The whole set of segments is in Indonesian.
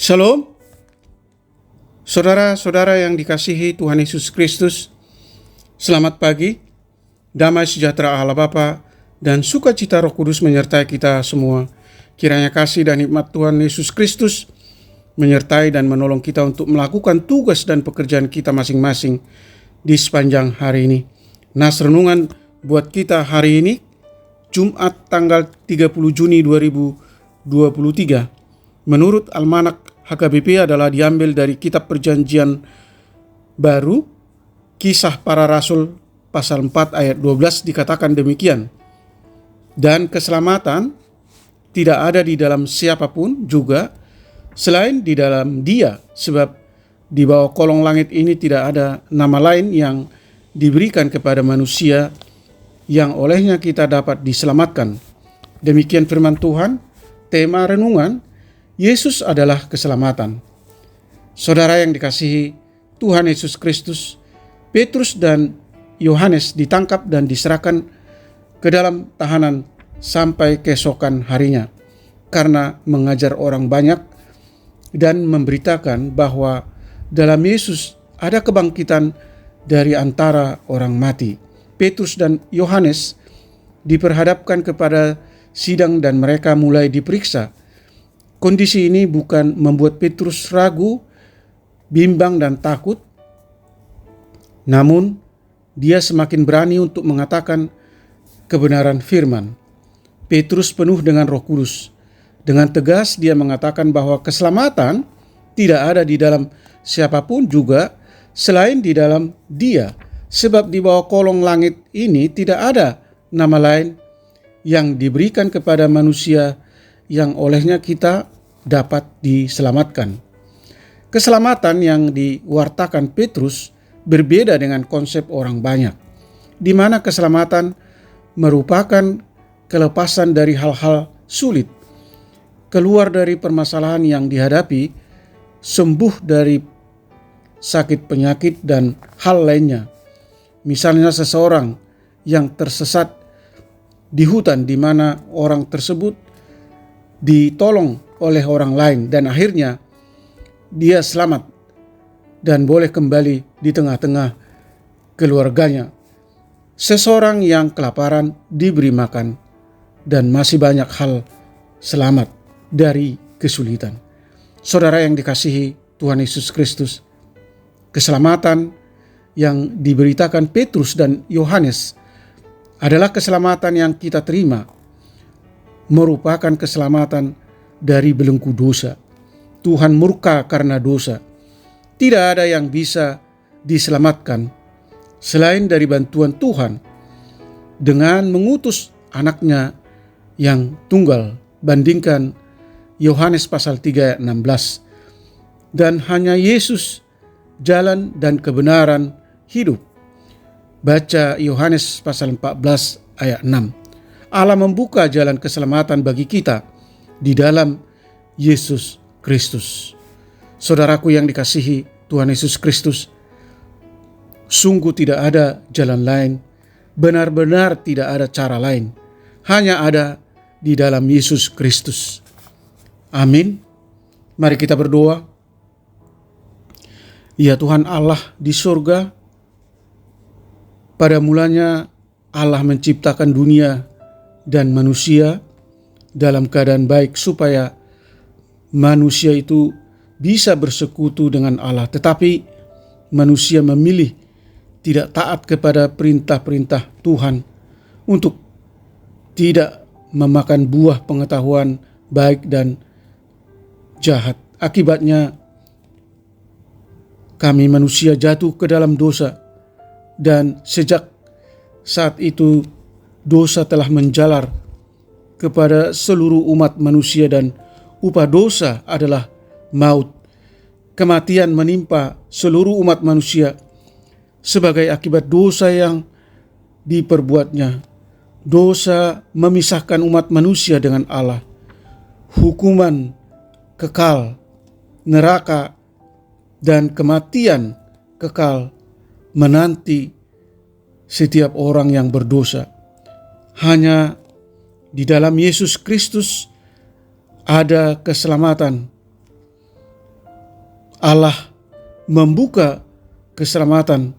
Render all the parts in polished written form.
Shalom, saudara-saudara yang dikasihi Tuhan Yesus Kristus. Selamat pagi, damai sejahtera Allah Bapa dan sukacita Roh Kudus menyertai kita semua. Kiranya kasih dan hikmat Tuhan Yesus Kristus menyertai dan menolong kita untuk melakukan tugas dan pekerjaan kita masing-masing di sepanjang hari ini. Nas renungan buat kita hari ini, Jumat tanggal 30 Juni 2023. Menurut Almanak HKBP adalah diambil dari Kitab Perjanjian Baru, Kisah Para Rasul pasal 4 ayat 12 dikatakan demikian. Dan keselamatan tidak ada di dalam siapapun juga selain di dalam Dia, sebab di bawah kolong langit ini tidak ada nama lain yang diberikan kepada manusia yang olehnya kita dapat diselamatkan. Demikian firman Tuhan. Tema renungan, Yesus adalah keselamatan. Saudara yang dikasihi Tuhan Yesus Kristus, Petrus dan Yohanes ditangkap dan diserahkan ke dalam tahanan sampai keesokan harinya karena mengajar orang banyak dan memberitakan bahwa dalam Yesus ada kebangkitan dari antara orang mati. Petrus dan Yohanes diperhadapkan kepada sidang dan mereka mulai diperiksa. Kondisi ini bukan membuat Petrus ragu, bimbang dan takut, namun dia semakin berani untuk mengatakan kebenaran firman. Petrus penuh dengan Roh Kudus. Dengan tegas dia mengatakan bahwa keselamatan tidak ada di dalam siapapun juga selain di dalam Dia. Sebab di bawah kolong langit ini tidak ada nama lain yang diberikan kepada manusia yang olehnya kita dapat diselamatkan. Keselamatan yang diwartakan Petrus berbeda dengan konsep orang banyak, di mana keselamatan merupakan kelepasan dari hal-hal sulit, keluar dari permasalahan yang dihadapi, sembuh dari sakit penyakit dan hal lainnya. Misalnya seseorang yang tersesat di hutan di mana orang tersebut ditolong oleh orang lain dan akhirnya dia selamat dan boleh kembali di tengah-tengah keluarganya. Seseorang yang kelaparan diberi makan dan masih banyak hal selamat dari kesulitan. Saudara yang dikasihi Tuhan Yesus Kristus, keselamatan yang diberitakan Petrus dan Yohanes adalah keselamatan yang kita terima, merupakan keselamatan dari belenggu dosa. Tuhan murka karena dosa. Tidak ada yang bisa diselamatkan selain dari bantuan Tuhan dengan mengutus anaknya yang tunggal. Bandingkan Yohanes pasal 3 ayat 16. Dan hanya Yesus jalan dan kebenaran hidup. Baca Yohanes pasal 14 ayat 6. Allah membuka jalan keselamatan bagi kita di dalam Yesus Kristus. Saudaraku yang dikasihi Tuhan Yesus Kristus, sungguh tidak ada jalan lain, benar-benar tidak ada cara lain, hanya ada di dalam Yesus Kristus. Amin. Mari kita berdoa. Ya Tuhan Allah di surga, pada mulanya Allah menciptakan dunia dan manusia dalam keadaan baik supaya manusia itu bisa bersekutu dengan Allah. Tetapi manusia memilih tidak taat kepada perintah-perintah Tuhan untuk tidak memakan buah pengetahuan baik dan jahat. Akibatnya kami manusia jatuh ke dalam dosa, dan sejak saat itu dosa telah menjalar kepada seluruh umat manusia dan upah dosa adalah maut. Kematian menimpa seluruh umat manusia sebagai akibat dosa yang diperbuatnya. Dosa memisahkan umat manusia dengan Allah. Hukuman kekal, neraka, dan kematian kekal menanti setiap orang yang berdosa. Hanya di dalam Yesus Kristus ada keselamatan Allah membuka keselamatan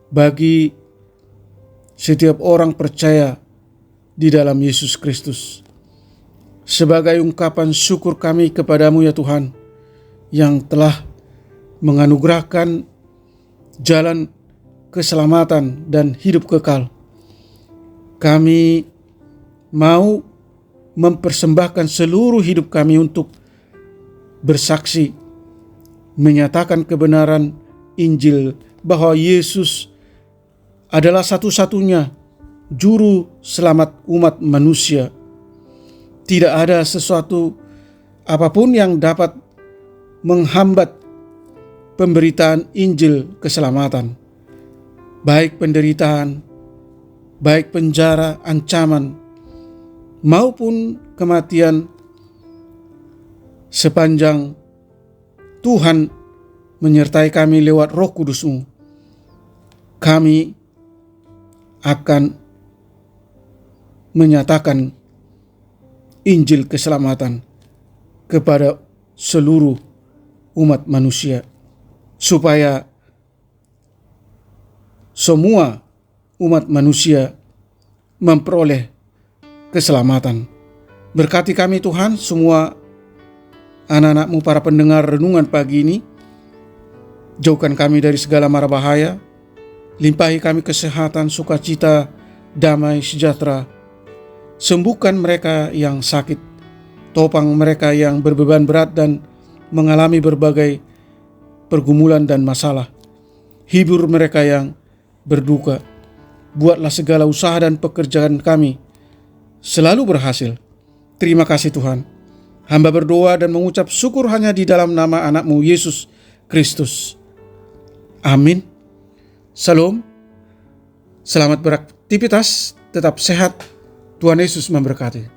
bagi setiap orang percaya di dalam Yesus Kristus. Sebagai ungkapan syukur kami kepadamu ya Tuhan, yang telah menganugerahkan jalan keselamatan dan hidup kekal, kami mau mempersembahkan seluruh hidup kami untuk bersaksi, menyatakan kebenaran Injil bahwa Yesus adalah satu-satunya juru selamat umat manusia. Tidak ada sesuatu apapun yang dapat menghambat pemberitaan Injil keselamatan, baik penderitaan, baik penjara, ancaman, maupun kematian, sepanjang Tuhan menyertai kami lewat Roh Kudus-Mu. Kami akan menyatakan Injil keselamatan kepada seluruh umat manusia, supaya semua umat manusia memperoleh keselamatan. Berkati kami Tuhan, semua anak-anak-Mu para pendengar renungan pagi ini. Jauhkan kami dari segala mara bahaya, limpahi kami kesehatan, sukacita, damai, sejahtera. Sembuhkan mereka yang sakit, topang mereka yang berbeban berat dan mengalami berbagai pergumulan dan masalah. Hibur mereka yang berduka. Buatlah segala usaha dan pekerjaan kami selalu berhasil. Terima kasih Tuhan. Hamba berdoa dan mengucap syukur hanya di dalam nama anak-Mu Yesus Kristus. Amin. Salam. Selamat beraktivitas, tetap sehat. Tuhan Yesus memberkati.